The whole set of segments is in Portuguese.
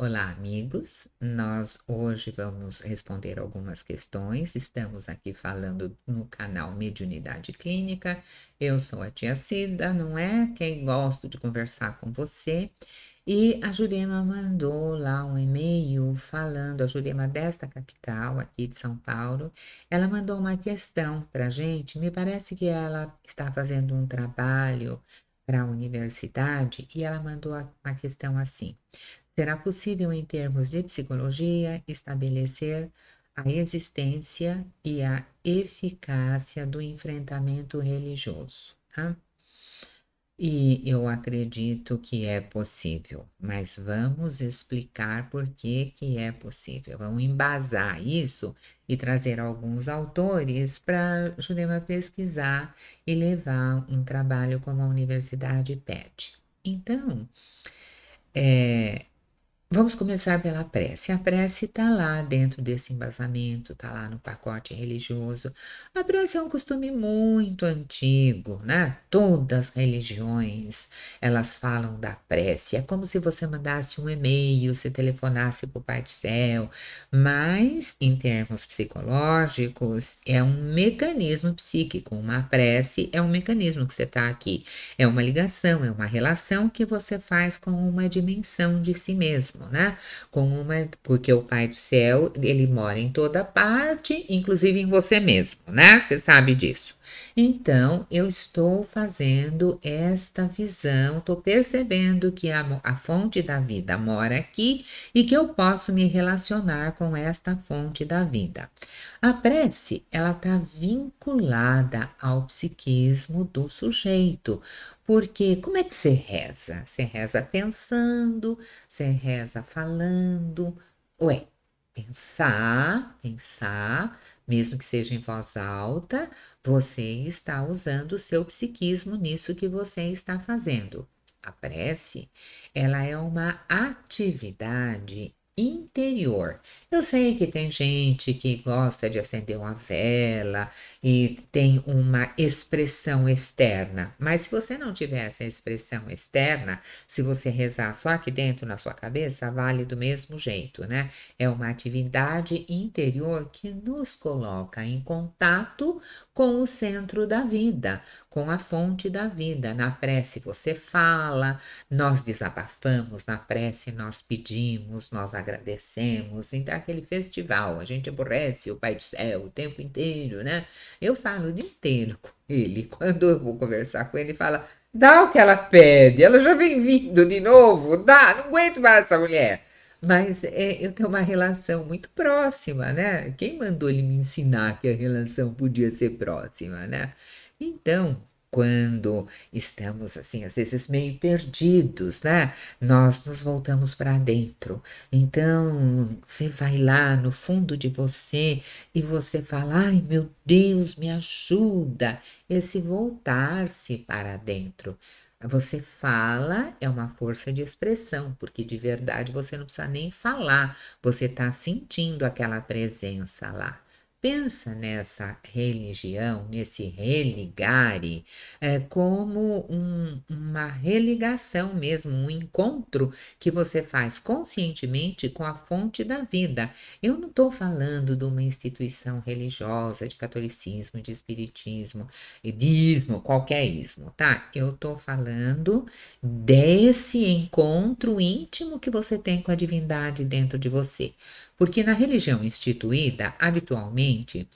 Olá, amigos. Nós hoje vamos responder algumas questões. Estamos aqui falando no canal Mediunidade Clínica. Eu sou a tia Cida, não é? Quem gosto de conversar com você. E a Jurema mandou lá um e-mail falando, a Jurema desta capital, aqui de São Paulo, ela mandou uma questão para a gente. Me parece que ela está fazendo um trabalho para a universidade e ela mandou uma questão assim. Será possível, em termos de psicologia, estabelecer a existência e a eficácia do enfrentamento religioso, tá? E eu acredito que é possível, mas vamos explicar por que que é possível. Vamos embasar isso e trazer alguns autores para Jurema pesquisar e levar um trabalho como a universidade pede. Então, é, vamos começar pela prece. A prece está lá dentro desse embasamento, está lá no pacote religioso. A prece é um costume muito antigo, né? Todas as religiões, elas falam da prece. É como se você mandasse um e-mail, se telefonasse para o Pai do Céu. Mas, em termos psicológicos, é um mecanismo psíquico. Uma prece é um mecanismo que você está aqui. É uma ligação, é uma relação que você faz com uma dimensão de si mesmo, né? Porque o Pai do Céu, ele mora em toda parte, inclusive em você mesmo, né? Você sabe disso. Então, eu estou fazendo esta visão, estou percebendo que a fonte da vida mora aqui e que eu posso me relacionar com esta fonte da vida. A prece, ela está vinculada ao psiquismo do sujeito, porque como é que você reza? Você reza pensando, você reza falando. Ué, pensar, mesmo que seja em voz alta, você está usando o seu psiquismo nisso que você está fazendo. A prece, ela é uma atividade interior. Eu sei que tem gente que gosta de acender uma vela e tem uma expressão externa, mas se você não tiver essa expressão externa, se você rezar só aqui dentro na sua cabeça, vale do mesmo jeito, né? É uma atividade interior que nos coloca em contato com o centro da vida, com a fonte da vida. Na prece você fala, nós desabafamos, na prece nós pedimos, nós agradecemos. Então, é aquele festival, a gente aborrece o Pai do Céu o tempo inteiro, né? Eu falo o dia inteiro com ele. Quando eu vou conversar com ele, ele fala: dá o que ela pede, ela já vem vindo de novo, dá, não aguento mais essa mulher. Mas eu tenho uma relação muito próxima, né? Quem mandou ele me ensinar que a relação podia ser próxima, né? Então, quando estamos assim, às vezes meio perdidos, né? Nós nos voltamos para dentro. Então, você vai lá no fundo de você e você fala: ai, meu Deus, me ajuda. Esse voltar-se para dentro. Você fala, é uma força de expressão, porque de verdade você não precisa nem falar, você está sentindo aquela presença lá. Pensa nessa religião, nesse religare, como uma religação mesmo, um encontro que você faz conscientemente com a fonte da vida. Eu não estou falando de uma instituição religiosa, de catolicismo, de espiritismo, de ismo, qualquer ismo, tá? Eu estou falando desse encontro íntimo que você tem com a divindade dentro de você. Porque na religião instituída, habitualmente,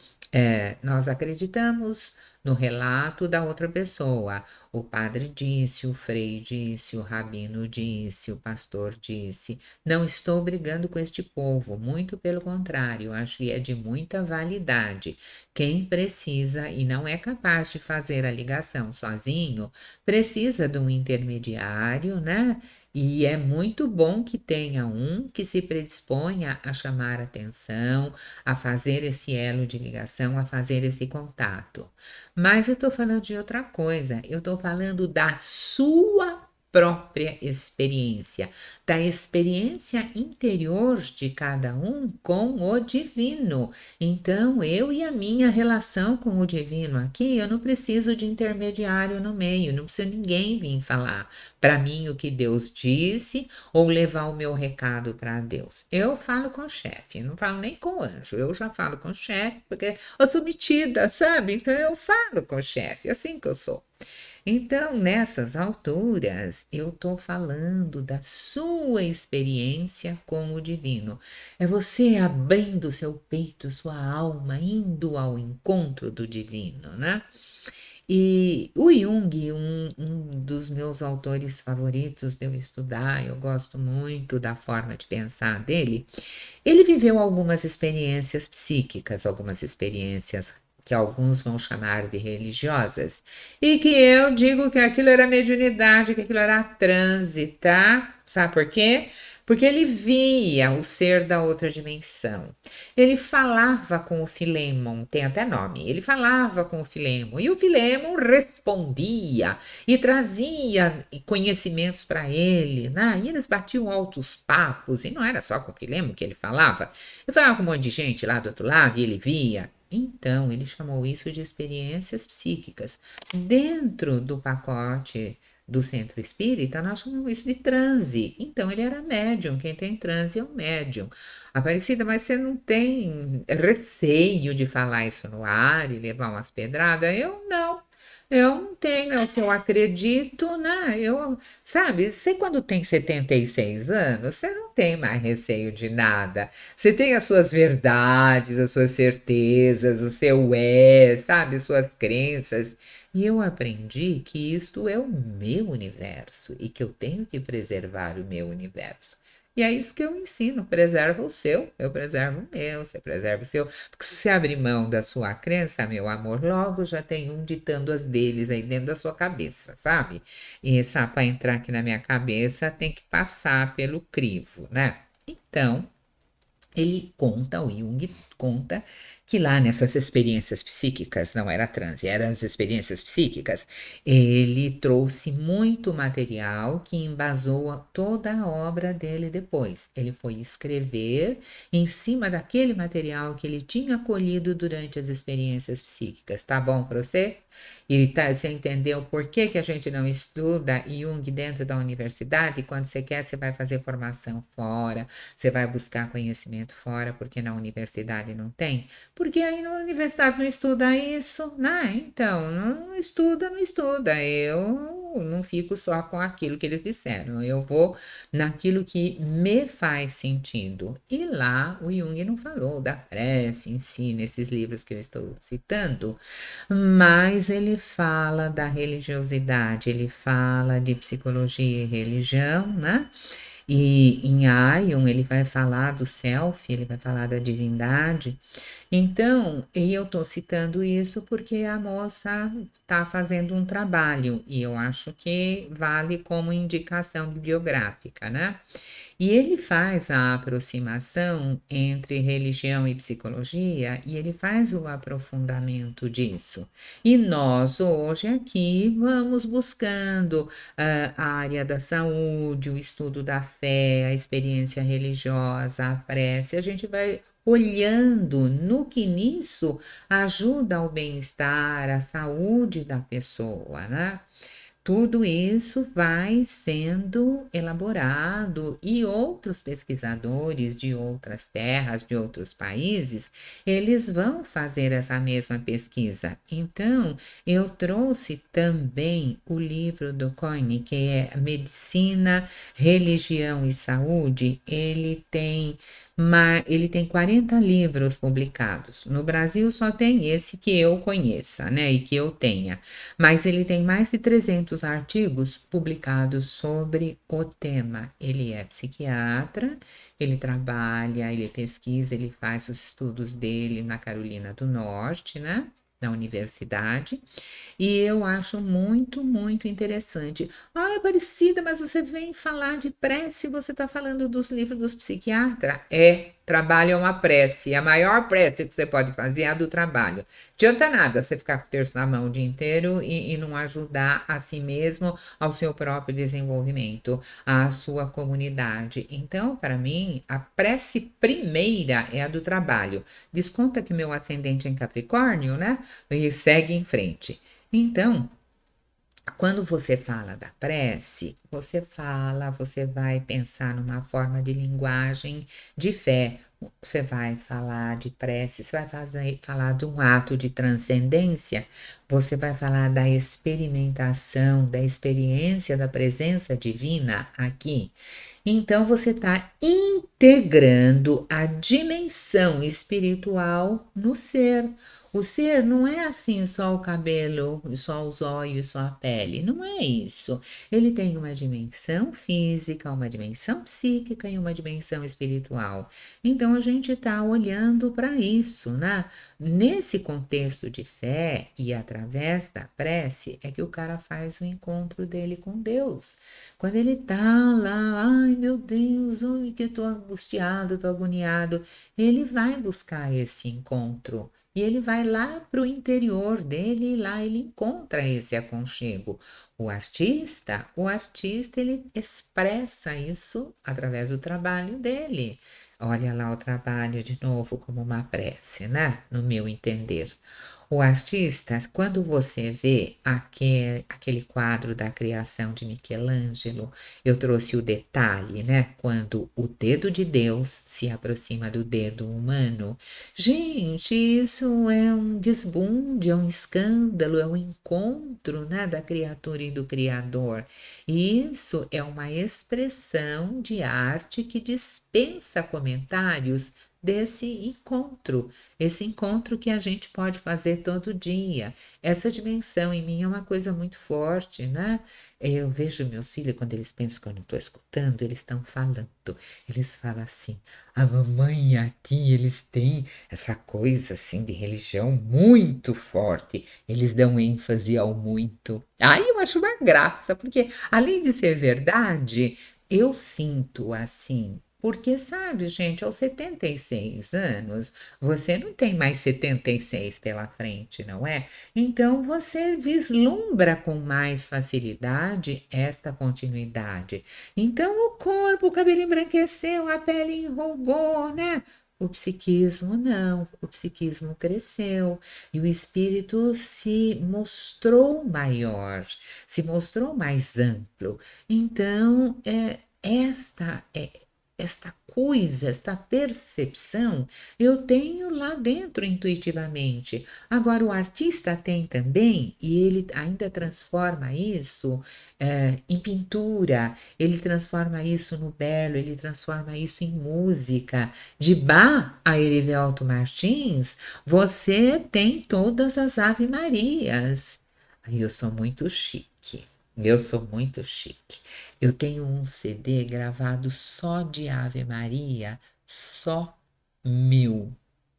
nós acreditamos no relato da outra pessoa. O padre disse, o frei disse, o rabino disse, o pastor disse. Não estou brigando com este povo, muito pelo contrário, acho que é de muita validade. Quem precisa e não é capaz de fazer a ligação sozinho, precisa de um intermediário, né? E é muito bom que tenha um que se predisponha a chamar atenção, a fazer esse elo de ligação, a fazer esse contato. Mas eu estou falando de outra coisa, eu estou falando da sua própria experiência, da experiência interior de cada um com o divino. Então, eu e a minha relação com o divino aqui, eu não preciso de intermediário no meio, não precisa ninguém vir falar para mim o que Deus disse ou levar o meu recado para Deus. Eu falo com o chefe, não falo nem com o anjo, eu já falo com o chefe, porque eu sou metida, sabe? Então, eu falo com o chefe, assim que eu sou. Então, nessas alturas, eu estou falando da sua experiência com o divino. É você abrindo seu peito, sua alma, indo ao encontro do divino, né? E o Jung, um dos meus autores favoritos de eu estudar, eu gosto muito da forma de pensar dele. Ele viveu algumas experiências psíquicas, algumas experiências que alguns vão chamar de religiosas, e que eu digo que aquilo era mediunidade, que aquilo era transe, tá? Sabe por quê? Porque ele via o ser da outra dimensão. Ele falava com o Filemon, tem até nome, ele falava com o Filemon, e o Filemon respondia e trazia conhecimentos para ele, né? E eles batiam altos papos, e não era só com o Filemon que ele falava com um monte de gente lá do outro lado, e ele via. Então, ele chamou isso de experiências psíquicas. Dentro do pacote do centro espírita, nós chamamos isso de transe. Então, ele era médium. Quem tem transe é um médium. Aparecida, mas você não tem receio de falar isso no ar e levar umas pedradas? Eu não. Eu não tenho, é o que eu acredito, né? Sabe, você quando tem 76 anos, você não tem mais receio de nada. Você tem as suas verdades, as suas certezas, o seu sabe, suas crenças. E eu aprendi que isto é o meu universo e que eu tenho que preservar o meu universo. E é isso que eu ensino, preserva o seu, eu preservo o meu, você preserva o seu. Porque se você abrir mão da sua crença, meu amor, logo já tem um ditando as deles aí dentro da sua cabeça, sabe? E para entrar aqui na minha cabeça tem que passar pelo crivo, né? Então, ele conta, o Jung conta, que lá nessas experiências psíquicas, não era transe, eram as experiências psíquicas, ele trouxe muito material que embasou toda a obra dele depois. Ele foi escrever em cima daquele material que ele tinha colhido durante as experiências psíquicas. Tá bom para você? E você entendeu por que que a gente não estuda Jung dentro da universidade? Quando você quer, você vai fazer formação fora, você vai buscar conhecimento fora, porque na universidade não tem? Porque aí na universidade não estuda isso, né? Então, não estuda, não estuda. Eu não fico só com aquilo que eles disseram, eu vou naquilo que me faz sentido. E lá o Jung não falou da prece em si, nesses livros que eu estou citando, mas ele fala da religiosidade, ele fala de psicologia e religião, né? E em Aion ele vai falar do self, ele vai falar da divindade. Então, e eu estou citando isso porque a moça está fazendo um trabalho e eu acho que vale como indicação bibliográfica, né? E ele faz a aproximação entre religião e psicologia e ele faz o aprofundamento disso. E nós hoje aqui vamos buscando a área da saúde, o estudo da fé, a experiência religiosa, a prece, a gente vai olhando no que nisso ajuda ao bem-estar, à saúde da pessoa, né? Tudo isso vai sendo elaborado e outros pesquisadores de outras terras, de outros países, eles vão fazer essa mesma pesquisa. Então, eu trouxe também o livro do Koine, que é Medicina, Religião e Saúde. Ele tem 40 livros publicados. No Brasil só tem esse que eu conheça, né, e que eu tenha. Mas ele tem mais de 300 artigos publicados sobre o tema. Ele é psiquiatra, ele trabalha, ele pesquisa, ele faz os estudos dele na Carolina do Norte, né? Na universidade, e eu acho muito, muito interessante. Ah, Aparecida, mas você vem falar de prece, você está falando dos livros dos psiquiatras? É, Trabalho é uma prece. A maior prece que você pode fazer é a do trabalho. Não adianta nada você ficar com o terço na mão o dia inteiro e não ajudar a si mesmo, ao seu próprio desenvolvimento, à sua comunidade. Então, para mim, a prece primeira é a do trabalho. Desconta que meu ascendente é em Capricórnio, né? E segue em frente. Então, quando você fala da prece, você vai pensar numa forma de linguagem de fé. Você vai falar de prece, você vai falar de um ato de transcendência, você vai falar da experimentação, da experiência da presença divina aqui. Então, você está integrando a dimensão espiritual no ser. O ser não é assim só o cabelo, só os olhos, só a pele. Não é isso. Ele tem uma dimensão física, uma dimensão psíquica e uma dimensão espiritual. Então a gente está olhando para isso, né? Nesse contexto de fé e através da prece é que o cara faz o encontro dele com Deus. Quando ele tá lá, ai meu Deus, oi, que eu tô angustiado, tô agoniado, ele vai buscar esse encontro. E ele vai lá para o interior dele e lá ele encontra esse aconchego. O artista ele expressa isso através do trabalho dele. Olha lá o trabalho de novo como uma prece, né? No meu entender. O artista, quando você vê aquele quadro da criação de Michelangelo, eu trouxe o detalhe, né? Quando o dedo de Deus se aproxima do dedo humano. Gente, isso é um desbunde, é um escândalo, é um encontro, né, da criatura e do Criador. E isso é uma expressão de arte que dispensa comentários desse encontro, esse encontro que a gente pode fazer todo dia. Essa dimensão em mim é uma coisa muito forte, né? Eu vejo meus filhos, quando eles pensam que eu não estou escutando, eles estão falando. Eles falam assim, a mamãe e a tia, eles têm essa coisa assim de religião muito forte. Eles dão ênfase ao muito. Aí eu acho uma graça, porque além de ser verdade, eu sinto assim. Porque, sabe, gente, aos 76 anos, você não tem mais 76 pela frente, não é? Então, você vislumbra com mais facilidade esta continuidade. Então, o corpo, o cabelo embranqueceu, a pele enrugou, né? O psiquismo não, o psiquismo cresceu e o espírito se mostrou maior, se mostrou mais amplo. Então, esta coisa, esta percepção, eu tenho lá dentro intuitivamente. Agora, o artista tem também, e ele ainda transforma isso em pintura, ele transforma isso no belo, ele transforma isso em música. De Bach a Erivelto Martins, você tem todas as Ave Marias. Aí eu sou muito chique. Eu sou muito chique. Eu tenho um CD gravado só de Ave Maria, só meu,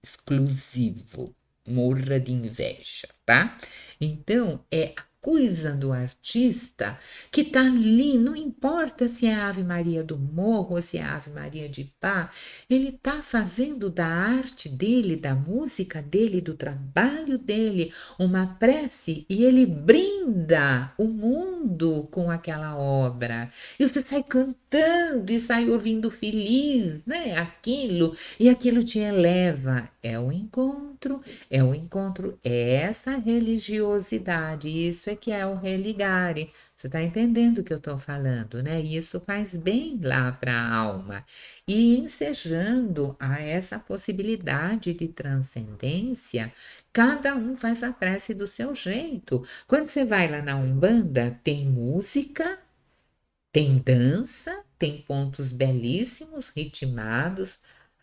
exclusivo. Morra de inveja, tá? Então, é a coisa do artista que tá ali, não importa se é a Ave Maria do Morro ou se é a Ave Maria de Pá, ele tá fazendo da arte dele, da música dele, do trabalho dele, uma prece e ele brinda o mundo com aquela obra. E você sai cantando e sai ouvindo feliz, né? Aquilo, e aquilo te eleva. É o encontro, é essa religiosidade. Isso é que é o religare. Você está entendendo o que eu estou falando, né? E isso faz bem lá para a alma. E ensejando a essa possibilidade de transcendência, cada um faz a prece do seu jeito. Quando você vai lá na Umbanda, tem música, tem dança, tem pontos belíssimos, ritmados.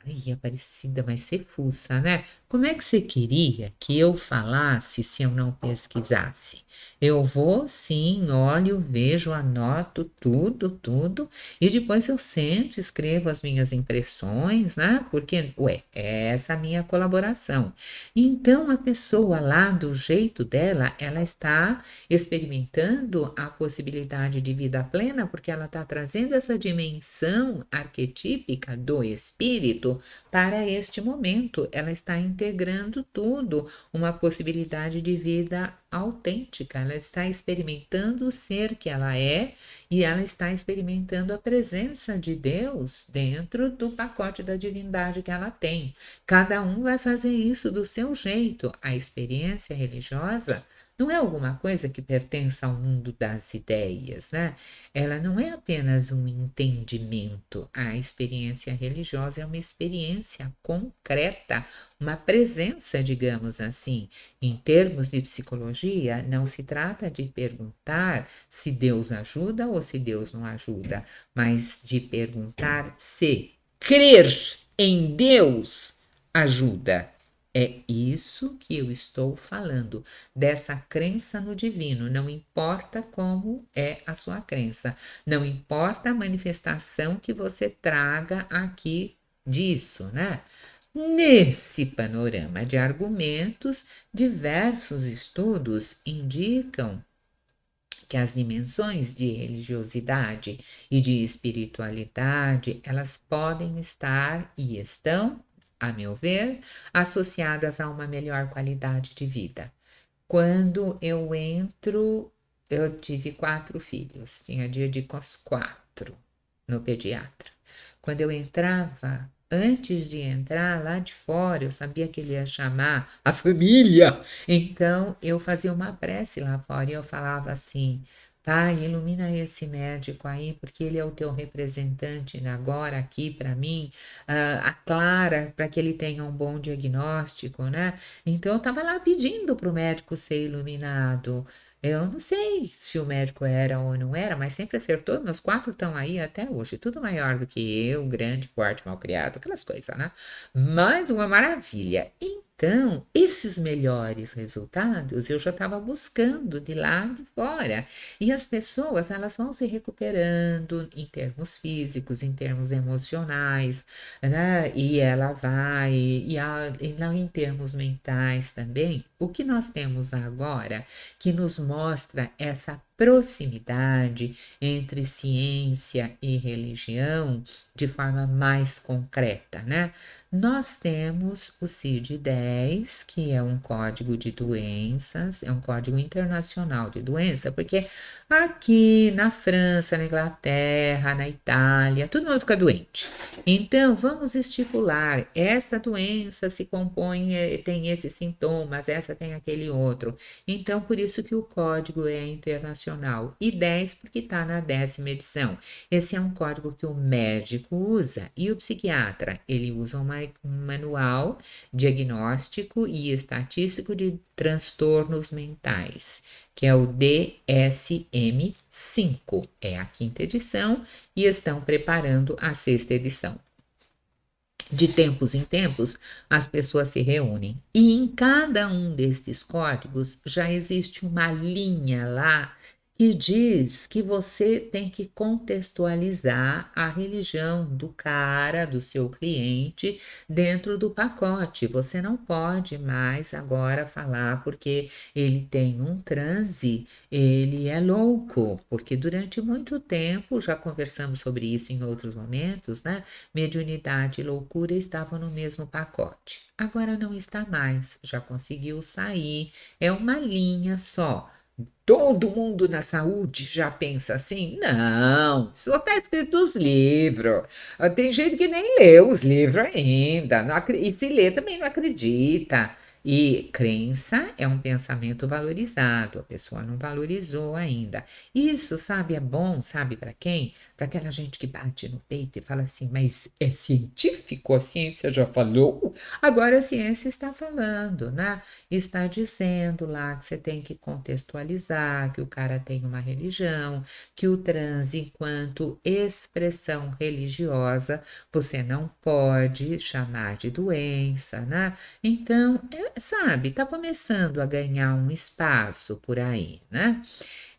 Ai, Aparecida, mas você fuça, né? Como é que você queria que eu falasse se eu não pesquisasse? Eu vou, sim, olho, vejo, anoto tudo, tudo, e depois eu sempre escrevo as minhas impressões, né? Porque, ué, é essa a minha colaboração. Então, a pessoa lá, do jeito dela, ela está experimentando a possibilidade de vida plena, porque ela está trazendo essa dimensão arquetípica do espírito tudo para este momento. Ela está integrando tudo, uma possibilidade de vida autêntica. Ela está experimentando o ser que ela é e ela está experimentando a presença de Deus dentro do pacote da divindade que ela tem. Cada um vai fazer isso do seu jeito. A experiência religiosa não é alguma coisa que pertence ao mundo das ideias, né? Ela não é apenas um entendimento. A experiência religiosa é uma experiência concreta, uma presença, digamos assim. Em termos de psicologia, não se trata de perguntar se Deus ajuda ou se Deus não ajuda, mas de perguntar se crer em Deus ajuda. É isso que eu estou falando, dessa crença no divino. Não importa como é a sua crença, não importa a manifestação que você traga aqui disso, né? Nesse panorama de argumentos, diversos estudos indicam que as dimensões de religiosidade e de espiritualidade, elas podem estar e estão, a meu ver, associadas a uma melhor qualidade de vida. Quando eu tive 4 filhos, tinha dia de com os 4 no pediatra. Quando eu entrava, antes de entrar lá de fora, eu sabia que ele ia chamar a família. Então, eu fazia uma prece lá fora e eu falava assim: Pai, ilumina esse médico aí, porque ele é o teu representante agora aqui para mim, aclara para que ele tenha um bom diagnóstico, né? Então, eu estava lá pedindo para o médico ser iluminado. Eu não sei se o médico era ou não era, mas sempre acertou. Meus 4 estão aí até hoje, tudo maior do que eu, grande, forte, malcriado, aquelas coisas, né? Mas uma maravilha. Então, esses melhores resultados eu já estava buscando de lá de fora. E as pessoas, elas vão se recuperando em termos físicos, em termos emocionais, né? E ela vai, em termos mentais também. O que nós temos agora que nos mostra essa proximidade entre ciência e religião de forma mais concreta, né? Nós temos o CID-10, que é um código de doenças, é um código internacional de doença, porque aqui na França, na Inglaterra, na Itália, todo mundo fica doente. Então, vamos estipular, esta doença se compõe, tem esses sintomas, essa tem aquele outro. Então, por isso que o código é internacional. E 10 porque está na 10ª edição. Esse é um código que o médico usa e o psiquiatra, ele usa um manual diagnóstico e estatístico de transtornos mentais, que é o DSM-5. É a 5ª edição e estão preparando a 6ª edição. De tempos em tempos, as pessoas se reúnem e em cada um desses códigos já existe uma linha lá que diz que você tem que contextualizar a religião do cara, do seu cliente, dentro do pacote. Você não pode mais agora falar porque ele tem um transe, ele é louco, porque durante muito tempo, já conversamos sobre isso em outros momentos, né? Mediunidade e loucura estavam no mesmo pacote. Agora não está mais, já conseguiu sair, é uma linha só. Todo mundo na saúde já pensa assim? Não, só está escrito nos livros. Tem gente que nem leu os livros ainda, e se lê também não acredita. E crença é um pensamento valorizado, a pessoa não valorizou ainda. Isso, sabe, é bom, sabe para quem? Para aquela gente que bate no peito e fala assim, mas é científico, a ciência já falou? Agora a ciência está falando, né? Está dizendo lá que você tem que contextualizar, que o cara tem uma religião, que o transe enquanto expressão religiosa, você não pode chamar de doença, né? Então, sabe, está começando a ganhar um espaço por aí, né?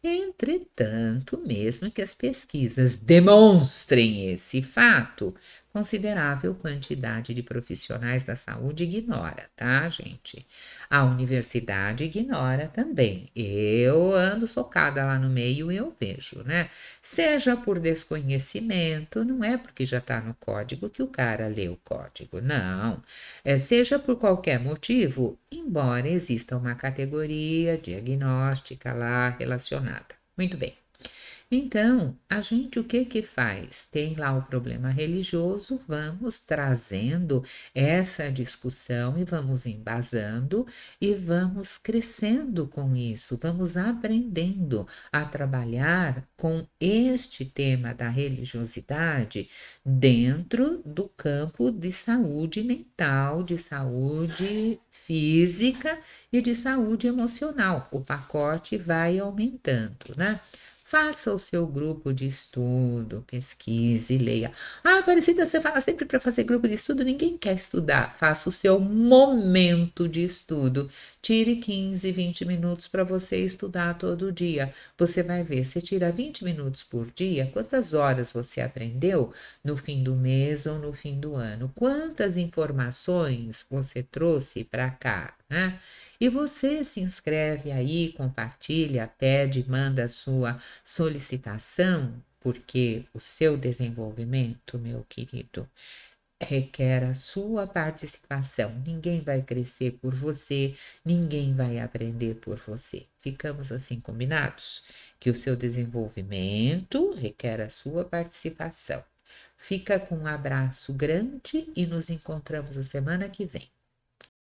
Entretanto, mesmo que as pesquisas demonstrem esse fato, considerável quantidade de profissionais da saúde ignora, tá, gente? A universidade ignora também. Eu ando socada lá no meio e eu vejo, né? Seja por desconhecimento, não é porque já está no código que o cara lê o código, não. Seja por qualquer motivo, embora exista uma categoria diagnóstica lá relacionada. Muito bem. Então, a gente o que que faz? Tem lá o problema religioso, vamos trazendo essa discussão e vamos embasando e vamos crescendo com isso, vamos aprendendo a trabalhar com este tema da religiosidade dentro do campo de saúde mental, de saúde física e de saúde emocional. O pacote vai aumentando, né? Faça o seu grupo de estudo, pesquise, leia. Ah, Aparecida, você fala sempre para fazer grupo de estudo, ninguém quer estudar. Faça o seu momento de estudo. Tire 15, 20 minutos para você estudar todo dia. Você vai ver, você tira 20 minutos por dia, quantas horas você aprendeu no fim do mês ou no fim do ano? Quantas informações você trouxe para cá, né? E você se inscreve aí, compartilha, pede, manda a sua solicitação, porque o seu desenvolvimento, meu querido, requer a sua participação. Ninguém vai crescer por você, ninguém vai aprender por você. Ficamos assim combinados? Que o seu desenvolvimento requer a sua participação. Fica com um abraço grande e nos encontramos a semana que vem.